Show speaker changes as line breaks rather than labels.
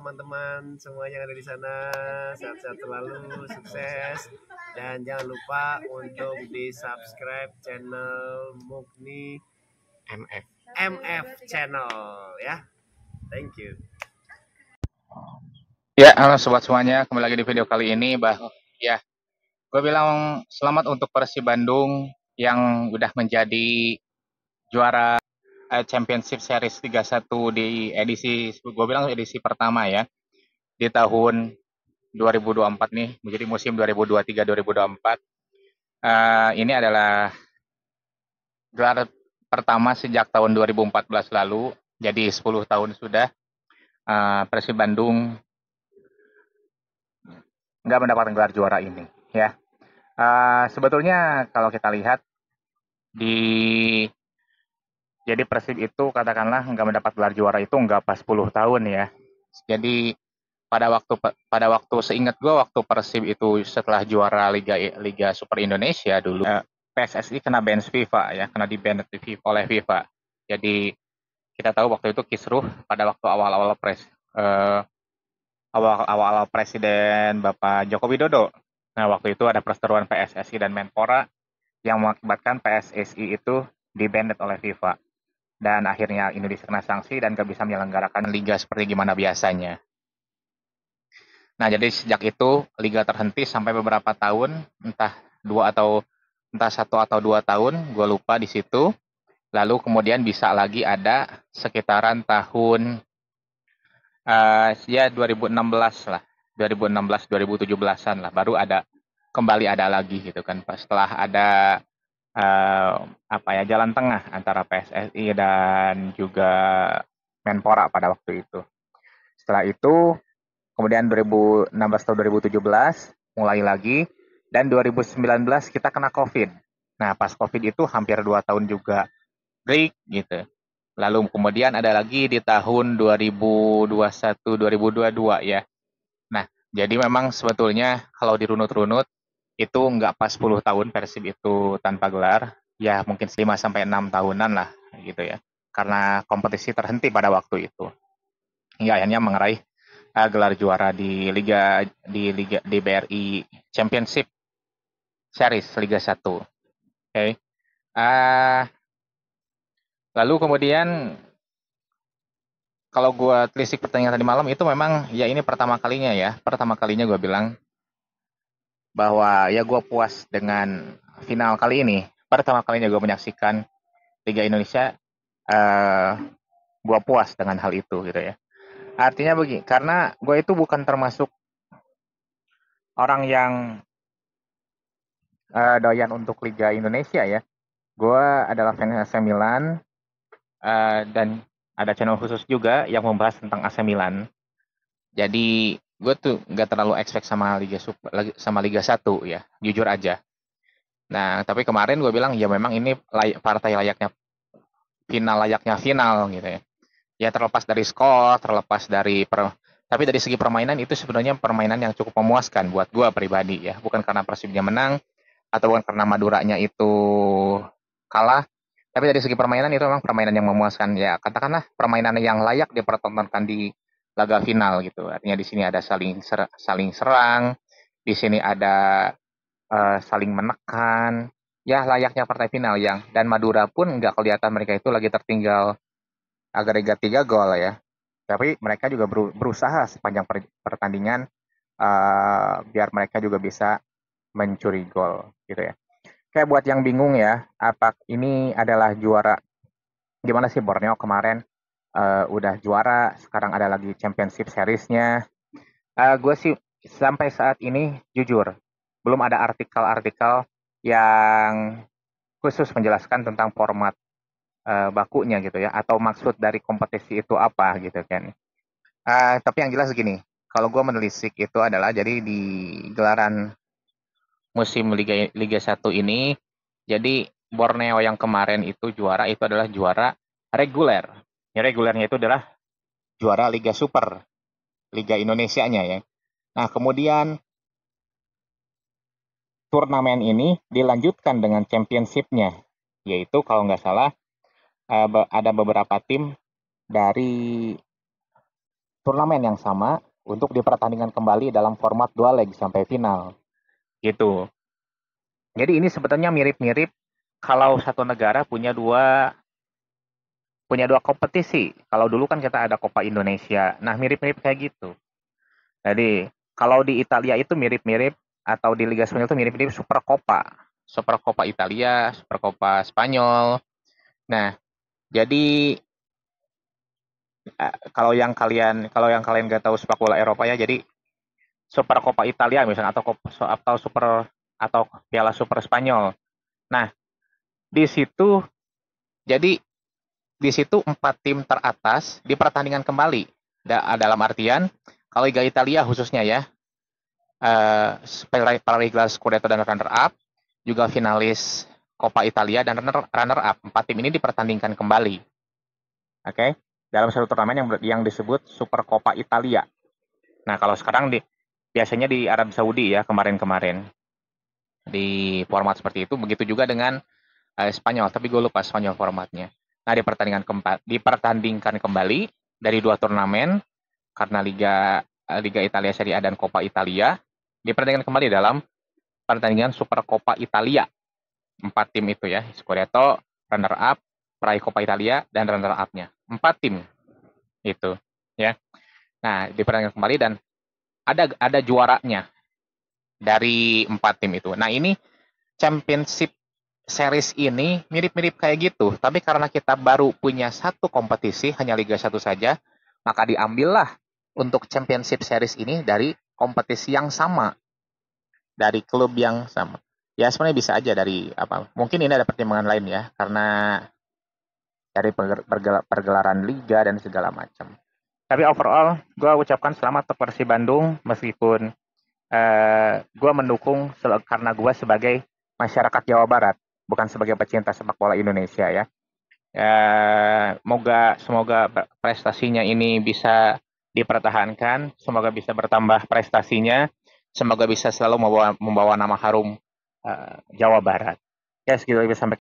teman-teman semua yang ada di sana. Sehat-sehat selalu, sukses. Dan jangan lupa untuk di-subscribe channel Mukni MF Channel ya. Thank you.
Ya, halo sobat semuanya, kembali lagi di video kali ini. Gue bilang selamat untuk Persib Bandung yang udah menjadi juara Championship Series 31 di edisi pertama ya, di tahun 2024 nih, menjadi musim 2023-2024. Ini adalah gelar pertama sejak tahun 2014 lalu, jadi 10 tahun sudah Persib Bandung nggak mendapatkan gelar juara ini ya. Sebetulnya kalau kita lihat jadi Persib itu katakanlah nggak mendapat gelar juara itu nggak pas 10 tahun ya. Jadi pada waktu seingat gue, waktu Persib itu setelah juara Liga Super Indonesia dulu, PSSI kena ban FIFA ya, kena di-ban oleh FIFA. Jadi kita tahu waktu itu kisruh pada waktu awal-awal Presiden Bapak Joko Widodo. Nah, waktu itu ada perseteruan PSSI dan Menpora yang mengakibatkan PSSI itu di-ban oleh FIFA. Dan akhirnya Indonesia kena sanksi dan gak bisa menyelenggarakan liga seperti gimana biasanya. Nah, jadi sejak itu liga terhenti sampai beberapa tahun, entah 1 atau 2 tahun, gue lupa di situ. Lalu kemudian bisa lagi ada sekitaran tahun 2016 lah, 2016 2017-an lah, baru kembali ada lagi gitu kan, setelah ada jalan tengah antara PSSI dan juga Menpora pada waktu itu. Setelah itu kemudian 2016 atau 2017 mulai lagi, dan 2019 kita kena COVID. Nah, pas COVID itu hampir 2 tahun juga break gitu. Lalu kemudian ada lagi di tahun 2021-2022 ya. Nah, jadi memang sebetulnya kalau dirunut-runut itu nggak pas 10 tahun Persib itu tanpa gelar, ya mungkin 5-6 tahunan lah gitu ya. Karena kompetisi terhenti pada waktu itu. Hingga akhirnya meraih gelar juara di BRI Championship Series Liga 1. Oke. Lalu kemudian kalau gue telisik pertandingan tadi malam itu memang ya ini pertama kalinya gue bilang bahwa ya gue puas dengan final kali ini. Pertama kalinya gue menyaksikan Liga Indonesia, gue puas dengan hal itu gitu ya. Artinya begini, karena gue itu bukan termasuk orang yang doyan untuk Liga Indonesia ya. Gue adalah fans AC Milan, dan ada channel khusus juga yang membahas tentang AC Milan. Jadi gue tuh nggak terlalu expect sama Liga 1 ya, jujur aja. Nah, tapi kemarin gue bilang ya memang ini partai layaknya final gitu ya. Ya terlepas dari skor, tapi dari segi permainan itu sebenarnya permainan yang cukup memuaskan buat gue pribadi ya. Bukan karena Persibnya menang atau bukan karena Maduranya itu kalah, tapi dari segi permainan itu memang permainan yang memuaskan ya. Katakanlah permainan yang layak dipertontonkan di laga final gitu. Artinya di sini ada saling serang, di sini ada saling menekan, ya layaknya partai final dan Madura pun nggak kelihatan mereka itu lagi tertinggal agregat 3 gol ya. Tapi mereka juga berusaha sepanjang pertandingan biar mereka juga bisa mencuri gol gitu ya. Kayak buat yang bingung ya, apa ini adalah juara, gimana sih Borneo kemarin udah juara, sekarang ada lagi Championship Series-nya. Gue sih sampai saat ini jujur belum ada artikel-artikel yang khusus menjelaskan tentang format bakunya gitu ya, atau maksud dari kompetisi itu apa gitu kan. Tapi yang jelas gini, kalau gue menelisik itu adalah jadi di gelaran musim Liga 1 ini, jadi Borneo yang kemarin itu juara itu adalah juara reguler. Ya, regulernya itu adalah juara Liga Super, Liga Indonesianya ya. Nah, kemudian turnamen ini dilanjutkan dengan championship-nya, yaitu kalau nggak salah ada beberapa tim dari turnamen yang sama untuk dipertandingkan kembali dalam format 2 leg sampai final. Gitu. Jadi ini sebetulnya mirip-mirip kalau satu negara punya dua kompetisi. Kalau dulu kan kita ada Coppa Indonesia. Nah, mirip-mirip kayak gitu. Jadi, kalau di Italia itu mirip-mirip, atau di Liga Spanyol itu mirip-mirip Supercoppa. Supercoppa Italia, Supercoppa Spanyol. Nah, jadi kalau yang kalian nggak tahu sepak bola Eropa ya, jadi Supercoppa Italia misalnya, atau Piala Super Spanyol. Nah, di situ jadi di situ 4 tim teratas dipertandingkan kembali. Dalam artian, kalau Liga Italia khususnya ya, Paraligla Scudetto dan runner up, juga finalis Coppa Italia dan runner up. 4 tim ini dipertandingkan kembali. Oke, dalam satu turnamen yang disebut Supercoppa Italia. Nah, kalau sekarang biasanya di Arab Saudi ya, kemarin-kemarin di format seperti itu. Begitu juga dengan Spanyol, tapi gue lupa Spanyol formatnya. Nah, dipertandingkan kembali dari 2 turnamen karena Liga Italia Serie A dan Coppa Italia dipertandingkan kembali dalam pertandingan Supercoppa Italia. 4 tim itu ya, Scudetto, runner up, peraih Coppa Italia dan runner up-nya. 4 tim itu ya. Nah, dipertandingkan kembali dan ada juaranya dari 4 tim itu. Nah, ini Championship Series ini mirip-mirip kayak gitu, tapi karena kita baru punya satu kompetisi, hanya Liga 1 saja, maka diambillah untuk Championship Series ini dari kompetisi yang sama, dari klub yang sama. Ya sebenarnya bisa aja dari mungkin ini ada pertimbangan lain ya, karena dari pergelaran liga dan segala macam. Tapi overall, gue ucapkan selamat untuk Persib Bandung, meskipun gue mendukung karena gue sebagai masyarakat Jawa Barat, bukan sebagai pecinta sepak bola Indonesia ya. Semoga prestasinya ini bisa dipertahankan, semoga bisa bertambah prestasinya, semoga bisa selalu membawa nama harum Jawa Barat. Ya, segitu sampai